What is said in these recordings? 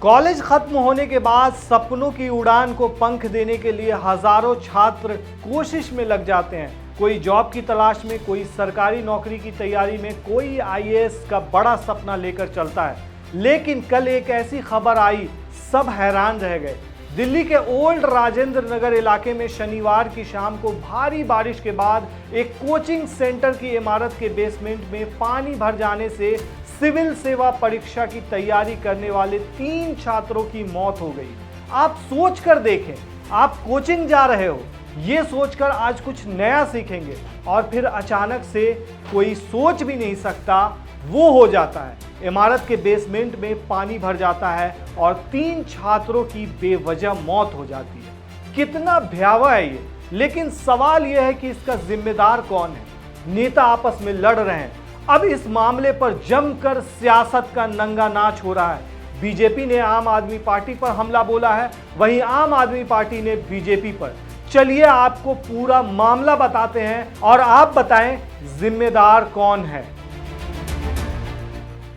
College खत्म होने के बाद सपनों की उड़ान को पंख देने के लिए हजारों छात्र कोशिश में लग जाते हैं। कोई जॉब की तलाश में, कोई सरकारी नौकरी की तैयारी में, कोई आईएएस का बड़ा सपना लेकर चलता है। लेकिन कल एक ऐसी खबर आई, सब हैरान रह गए। दिल्ली के ओल्ड राजेंद्र नगर इलाके में शनिवार की शाम को भारी बारिश के बाद एक कोचिंग सेंटर की इमारत के बेसमेंट में पानी भर जाने से सिविल सेवा परीक्षा की तैयारी करने वाले 3 छात्रों की मौत हो गई। आप सोच कर देखें, आप कोचिंग जा रहे हो, ये सोचकर आज कुछ नया सीखेंगे और फिर अचानक से कोई सोच भी नहीं सकता वो हो जाता है। इमारत के बेसमेंट में पानी भर जाता है और 3 छात्रों की बेवजह मौत हो जाती है। कितना भयावह है ये। लेकिन सवाल यह है कि इसका जिम्मेदार कौन है। नेता आपस में लड़ रहे हैं। अब इस मामले पर जमकर सियासत का नंगा नाच हो रहा है। बीजेपी ने आम आदमी पार्टी पर हमला बोला है, वहीं आम आदमी पार्टी ने बीजेपी पर। चलिए आपको पूरा मामला बताते हैं और आप बताएं जिम्मेदार कौन है।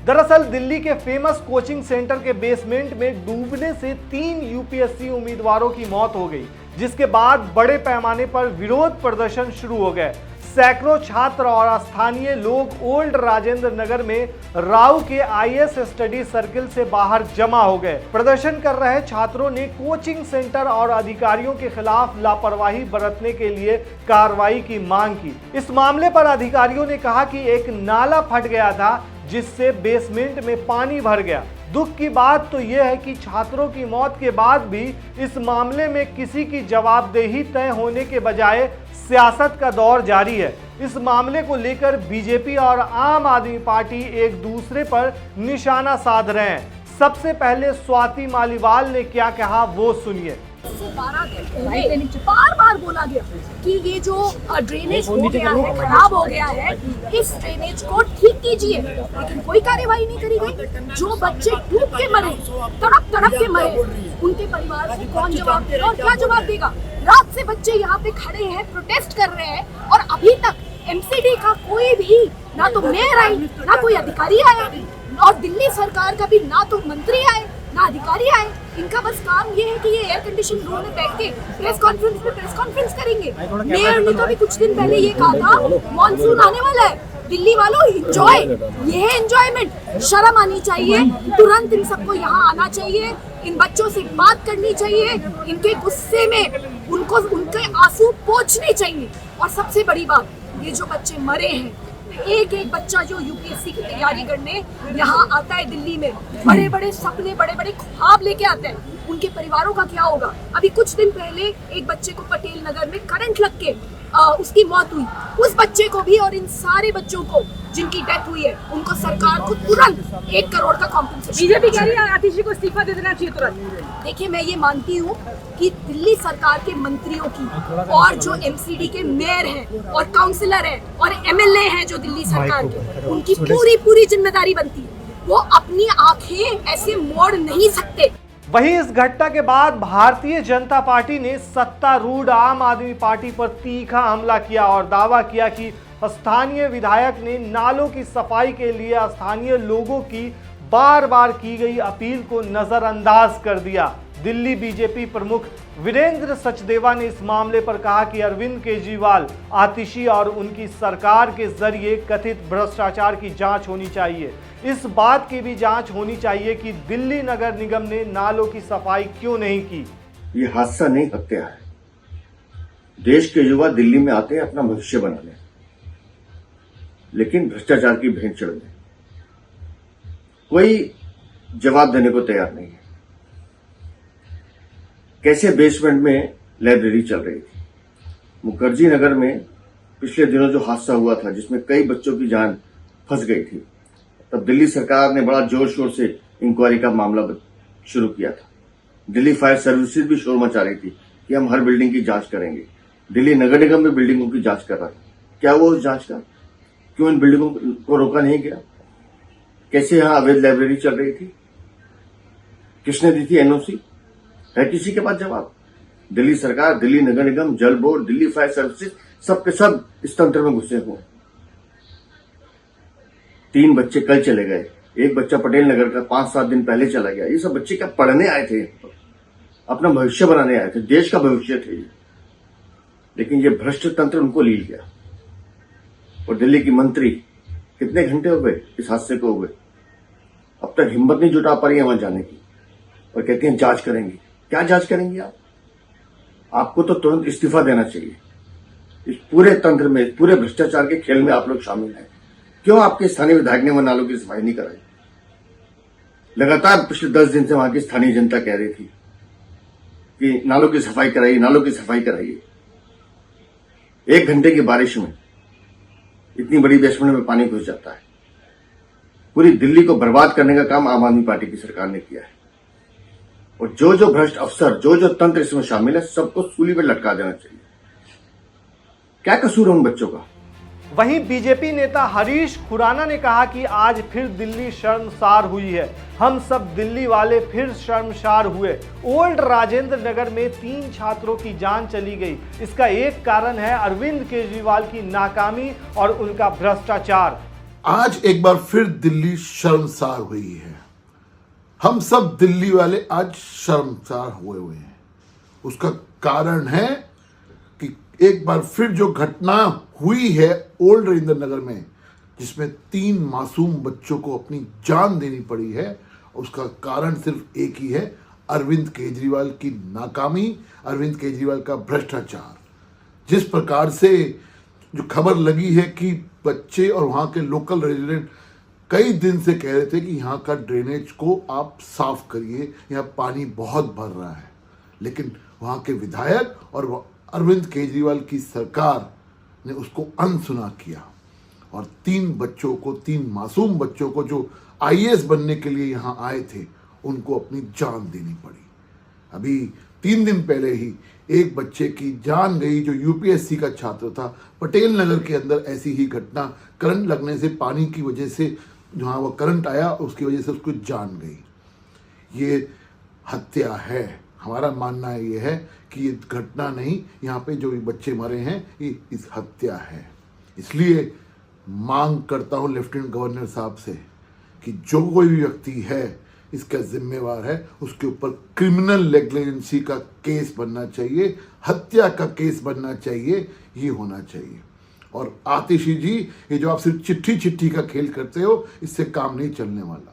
दरअसल दिल्ली के फेमस कोचिंग सेंटर के बेसमेंट में डूबने से 3 यूपीएससी उम्मीदवारों की मौत हो गई, जिसके बाद बड़े पैमाने पर विरोध प्रदर्शन शुरू हो गए। सैकड़ों छात्र और स्थानीय लोग ओल्ड राजेंद्र नगर में राव के आईएएस स्टडी सर्किल से बाहर जमा हो गए। प्रदर्शन कर रहे छात्रों ने कोचिंग सेंटर और अधिकारियों के खिलाफ लापरवाही बरतने के लिए कार्रवाई की मांग की। इस मामले पर अधिकारियों ने कहा कि एक नाला फट गया था, जिससे बेसमेंट में पानी भर गया। दुख की बात तो यह है कि छात्रों की मौत के बाद भी इस मामले में किसी की जवाबदेही तय होने के बजाय सियासत का दौर जारी है। इस मामले को लेकर बीजेपी और आम आदमी पार्टी एक दूसरे पर निशाना साध रहे हैं। सबसे पहले स्वाति मालीवाल ने क्या कहा वो सुनिए। 12 बार बार बोला गया कि ये जो ड्रेनेज हो गया है, खराब हो गया है, इस ड्रेनेज को ठीक कीजिए, लेकिन कोई कार्यवाही नहीं करी गई। जो बच्चे डूब के मरे, तड़प तड़प के मरे, उनके परिवार को कौन जवाब देगा और क्या जवाब देगा? रात से बच्चे यहाँ पे खड़े हैं, प्रोटेस्ट कर रहे हैं और अभी तक एमसीडी का कोई भी, ना तो मेयर आई, ना कोई अधिकारी आया और दिल्ली सरकार का भी ना तो मंत्री आए ना अधिकारी आए। इनका बस काम ये है कि ये एयर कंडीशन रूम में बैठ के प्रेस कॉन्फ्रेंस करेंगे। मेयर ने तो अभी कुछ दिन पहले ये कहा था मॉनसून आने वाला है, दिल्ली वालों एंजॉय। ये है एंजॉयमेंट। शर्म आनी चाहिए, तुरंत इन सबको यहाँ आना चाहिए, इन बच्चों से बात करनी चाहिए, इनके गुस्से में उनके आंसू पोंछने चाहिए। और सबसे बड़ी बात, ये जो बच्चे मरे हैं, एक एक बच्चा जो यूपीएससी की तैयारी करने यहाँ आता है दिल्ली में, बड़े बड़े सपने, बड़े बड़े ख्वाब लेके आता है, उनके परिवारों का क्या होगा? अभी कुछ दिन पहले एक बच्चे को पटेल नगर में करंट लग के उसकी मौत हुई। उस बच्चे को भी और इन सारे बच्चों को जिनकी डेथ हुई है, उनको सरकार को तुरंत 1 करोड़ का कॉम्पेंसेशन। बीजेपी कह रही है आतिशी को इस्तीफा दे देना चाहिए तुरंत। देखिए, मैं ये मानती हूँ कि दिल्ली सरकार के मंत्रियों की और जो एमसीडी के मेयर हैं और काउंसलर हैं और एमएलए हैं जो दिल्ली सरकार के, उनकी पूरी जिम्मेदारी बनती है। वो अपनी आंखें ऐसे मोड़ नहीं सकते। वहीं इस घटना के बाद भारतीय जनता पार्टी ने सत्तारूढ़ आम आदमी पार्टी पर तीखा हमला किया और दावा किया कि स्थानीय विधायक ने नालों की सफाई के लिए स्थानीय लोगों की बार बार की गई अपील को नजरअंदाज कर दिया। दिल्ली बीजेपी प्रमुख वीरेंद्र सचदेवा ने इस मामले पर कहा कि अरविंद केजरीवाल, आतिशी और उनकी सरकार के जरिए कथित भ्रष्टाचार की जांच होनी चाहिए। इस बात की भी जांच होनी चाहिए कि दिल्ली नगर निगम ने नालों की सफाई क्यों नहीं की। ये हादसा नहीं, हत्या है। देश के युवा दिल्ली में आते हैं अपना भविष्य बनाने, लेकिन भ्रष्टाचार की भेंट चढ़ने कोई जवाब देने को तैयार नहीं है। कैसे बेसमेंट में लाइब्रेरी चल रही थी। मुखर्जी नगर में पिछले दिनों जो हादसा हुआ था, जिसमें कई बच्चों की जान फंस गई थी, तब दिल्ली सरकार ने बड़ा जोर शोर से इंक्वायरी का मामला शुरू किया था। दिल्ली फायर सर्विसेज भी शोर मचा रही थी कि हम हर बिल्डिंग की जांच करेंगे। दिल्ली नगर निगम भी बिल्डिंगों की जांच कर रहा था। क्या वो उस जांच का? क्यों इन बिल्डिंगों को रोका नहीं गया? कैसे यहां अवैध लाइब्रेरी चल रही थी? किसने दी थी एनओसी? है किसी के पास जवाब? दिल्ली सरकार, दिल्ली नगर निगम, जल बोर्ड, दिल्ली फायर सर्विसेज, सबके सब इस तंत्र में घुसे हुए। 3 बच्चे कल चले गए एक बच्चा पटेल नगर का 5-7 दिन पहले चला गया। ये सब बच्चे क्या पढ़ने आए थे, अपना भविष्य बनाने आए थे, देश का भविष्य थे, लेकिन ये भ्रष्ट तंत्र उनको ले गया। और दिल्ली की मंत्री कितने घंटे हो गए इस हादसे को हुए, अब तक हिम्मत नहीं जुटा पा रही है वहां जाने की, और कहती हैं जांच करेंगे। क्या जांच करेंगे आप? आपको तो तुरंत इस्तीफा देना चाहिए। इस पूरे तंत्र में, पूरे भ्रष्टाचार के खेल में आप लोग शामिल हैं। क्यों आपके स्थानीय विधायक ने वहां नालों की सफाई नहीं कराई? लगातार पिछले 10 दिन से वहां की स्थानीय जनता कह रही थी कि नालों की सफाई कराइए, नालों की सफाई कराइए। 1 घंटे की बारिश में इतनी बड़ी बेसमेंट में पानी घुस जाता है। पूरी दिल्ली को बर्बाद करने का काम आम आदमी पार्टी की सरकार ने किया है। और जो जो भ्रष्ट अफसर, जो जो तंत्र इसमें शामिल है, सबको सूली पर लटका देना चाहिए। क्या कसूर है उन बच्चों का? वहीं बीजेपी नेता हरीश खुराना ने कहा कि आज फिर दिल्ली शर्मसार हुई है। हम सब दिल्ली वाले फिर शर्मसार हुए। ओल्ड राजेंद्र नगर में 3 छात्रों की जान चली गई। इसका एक कारण है अरविंद केजरीवाल की नाकामी और उनका भ्रष्टाचार। आज एक बार फिर दिल्ली शर्मसार हुई है। हम सब दिल्ली वाले आज शर्मसार हुए हैं। उसका कारण है कि एक बार फिर जो घटना हुई है ओल्ड राजेंद्र नगर में, जिसमें 3 मासूम बच्चों को अपनी जान देनी पड़ी है, उसका कारण सिर्फ एक ही है, अरविंद केजरीवाल की नाकामी, अरविंद केजरीवाल का भ्रष्टाचार। जिस प्रकार से जो खबर लगी है कि बच्चे और वहाँ के लोकल रेजिडेंट कई दिन से कह रहे थे कि यहाँ का ड्रेनेज को आप साफ करिए, यहाँ पानी बहुत भर रहा है, लेकिन वहाँ के विधायक और अरविंद केजरीवाल की सरकार ने उसको अनसुना किया और 3 मासूम बच्चों को जो आईएएस बनने के लिए यहाँ आए थे, उनको अपनी जान देनी पड़ी। अभी 3 दिन पहले ही एक बच्चे की जान गई जो यूपीएससी का छात्र था। पटेल नगर के अंदर ऐसी ही घटना, करंट लगने से, पानी की वजह से, जहाँ वो करंट आया उसकी वजह से उसको जान गई। ये हत्या है। हमारा मानना ये है कि ये घटना नहीं, यहाँ पे जो बच्चे मरे हैं ये इस हत्या है। इसलिए मांग करता हूँ लेफ्टिनेंट गवर्नर साहब से कि जो कोई भी व्यक्ति है इसका जिम्मेवार है, उसके ऊपर क्रिमिनल नेग्लिजेंसी का केस बनना चाहिए, हत्या का केस बनना चाहिए, ये होना चाहिए। और आतिशी जी, ये जो आप सिर्फ चिट्ठी का खेल करते हो, इससे काम नहीं चलने वाला।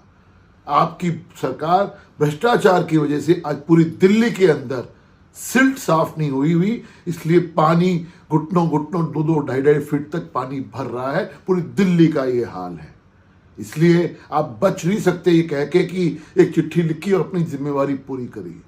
आपकी सरकार भ्रष्टाचार की वजह से आज पूरी दिल्ली के अंदर सिल्ट साफ नहीं हुई, इसलिए पानी घुटनों 2-2, 2.5 फीट तक पानी भर रहा है। पूरी दिल्ली का ये हाल है। इसलिए आप बच नहीं सकते ये कह के कि एक चिट्ठी लिखी और अपनी जिम्मेवारी पूरी करी।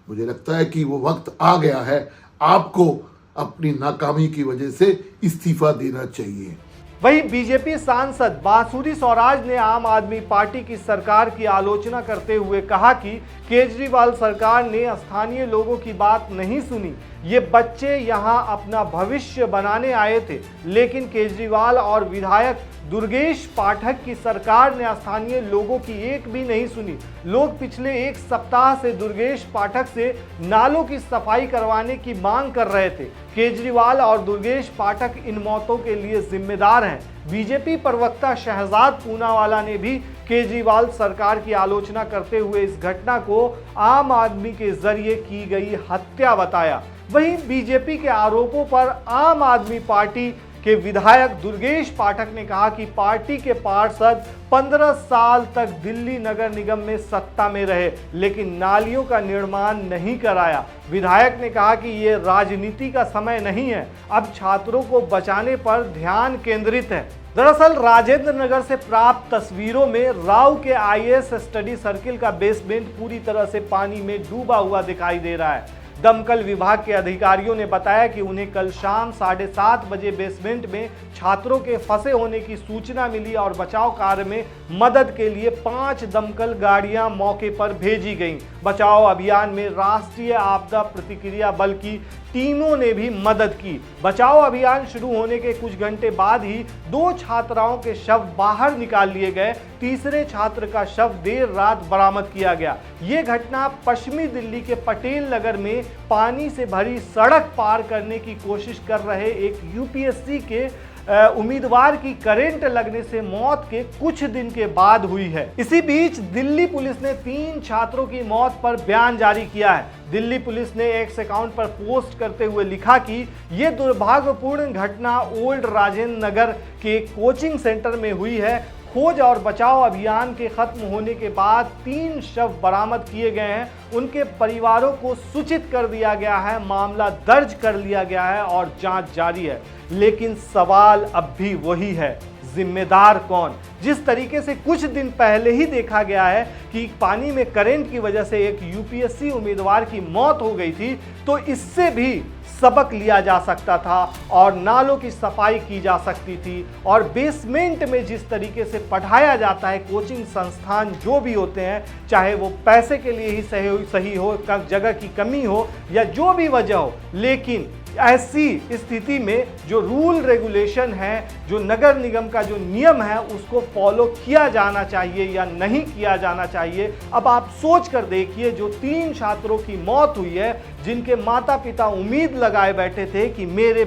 मुझे लगता है कि वो वक्त आ गया है, आपको अपनी नाकामी की वजह से इस्तीफा देना चाहिए। वहीं बीजेपी सांसद बांसुरी स्वराज ने आम आदमी पार्टी की सरकार की आलोचना करते हुए कहा कि केजरीवाल सरकार ने स्थानीय लोगों की बात नहीं सुनी। ये बच्चे यहां अपना भविष्य बनाने आए थे, लेकिन केजरीवाल और विधायक दुर्गेश पाठक की सरकार ने स्थानीय लोगों की एक भी नहीं सुनी। लोग पिछले 1 सप्ताह से दुर्गेश पाठक से नालों की सफाई करवाने की मांग कर रहे थे। केजरीवाल और दुर्गेश पाठक इन मौतों के लिए जिम्मेदार हैं। बीजेपी प्रवक्ता शहजाद पूनावाला ने भी केजरीवाल सरकार की आलोचना करते हुए इस घटना को आम आदमी के जरिए की गई हत्या बताया। वहीं बीजेपी के आरोपों पर आम आदमी पार्टी के विधायक दुर्गेश पाठक ने कहा कि पार्टी के पार्षद 15 साल तक दिल्ली नगर निगम में सत्ता में रहे, लेकिन नालियों का निर्माण नहीं कराया। विधायक ने कहा कि ये राजनीति का समय नहीं है, अब छात्रों को बचाने पर ध्यान केंद्रित है। दरअसल राजेंद्र नगर से प्राप्त तस्वीरों में राव के आईएएस स्टडी सर्किल का बेसमेंट पूरी तरह से पानी में डूबा हुआ दिखाई दे रहा है। दमकल विभाग के अधिकारियों ने बताया कि उन्हें कल शाम 7:30 बजे बेसमेंट में छात्रों के फंसे होने की सूचना मिली और बचाव कार्य में मदद के लिए 5 दमकल गाड़ियां मौके पर भेजी गईं। बचाव अभियान में राष्ट्रीय आपदा प्रतिक्रिया बल की टीमों ने भी मदद की। बचाव अभियान शुरू होने के कुछ घंटे बाद ही 2 छात्राओं के शव बाहर निकाल लिए गए। तीसरे छात्र का शव देर रात बरामद किया गया। ये घटना पश्चिमी दिल्ली के पटेल नगर में पानी से भरी सड़क पार करने की कोशिश कर रहे एक यूपीएससी के उम्मीदवार की करंट लगने से मौत के कुछ दिन के बाद हुई है। इसी बीच दिल्ली पुलिस ने 3 छात्रों की मौत पर बयान जारी किया है। दिल्ली पुलिस ने एक्स अकाउंट पर पोस्ट करते हुए लिखा कि यह दुर्भाग्यपूर्ण घटना ओल्ड राजेंद्र नगर के कोचिंग सेंटर में हुई है। खोज और बचाव अभियान के खत्म होने के बाद 3 शव बरामद किए गए हैं। उनके परिवारों को सूचित कर दिया गया है, मामला दर्ज कर लिया गया है और जांच जारी है। लेकिन सवाल अब भी वही है, जिम्मेदार कौन? जिस तरीके से कुछ दिन पहले ही देखा गया है कि पानी में करंट की वजह से एक यूपीएससी उम्मीदवार की मौत हो गई थी, तो इससे भी सबक लिया जा सकता था और नालों की सफाई की जा सकती थी। और बेसमेंट में जिस तरीके से पढ़ाया जाता है, कोचिंग संस्थान जो भी होते हैं, चाहे वो पैसे के लिए ही सही हो, जगह की कमी हो या जो भी वजह हो, लेकिन ऐसी स्थिति में जो रूल रेगुलेशन है, जो नगर निगम का जो नियम है, उसको फॉलो किया जाना चाहिए या नहीं किया जाना चाहिए। अब आप सोच कर देखिए, जो 3 छात्रों की मौत हुई है, जिनके माता पिता उम्मीद लगाए बैठे थे कि मेरे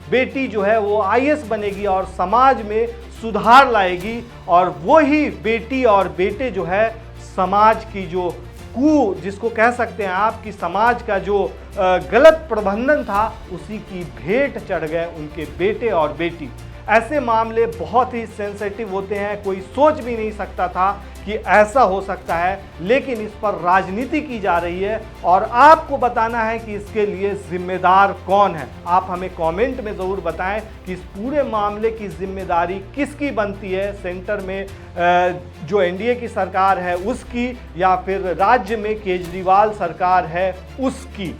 बेटी जो है वो आईएएस बनेगी और समाज में सुधार लाएगी, और वही बेटी और बेटे जो है समाज की जो जिसको कह सकते हैं आपकी समाज का जो गलत प्रबंधन था, उसी की भेंट चढ़ गए उनके बेटे और बेटी। ऐसे मामले बहुत ही सेंसिटिव होते हैं, कोई सोच भी नहीं सकता था कि ऐसा हो सकता है, लेकिन इस पर राजनीति की जा रही है और आपको बताना है कि इसके लिए जिम्मेदार कौन है। आप हमें कमेंट में ज़रूर बताएं कि इस पूरे मामले की जिम्मेदारी किसकी बनती है, सेंटर में जो एनडीए की सरकार है उसकी, या फिर राज्य में केजरीवाल सरकार है उसकी।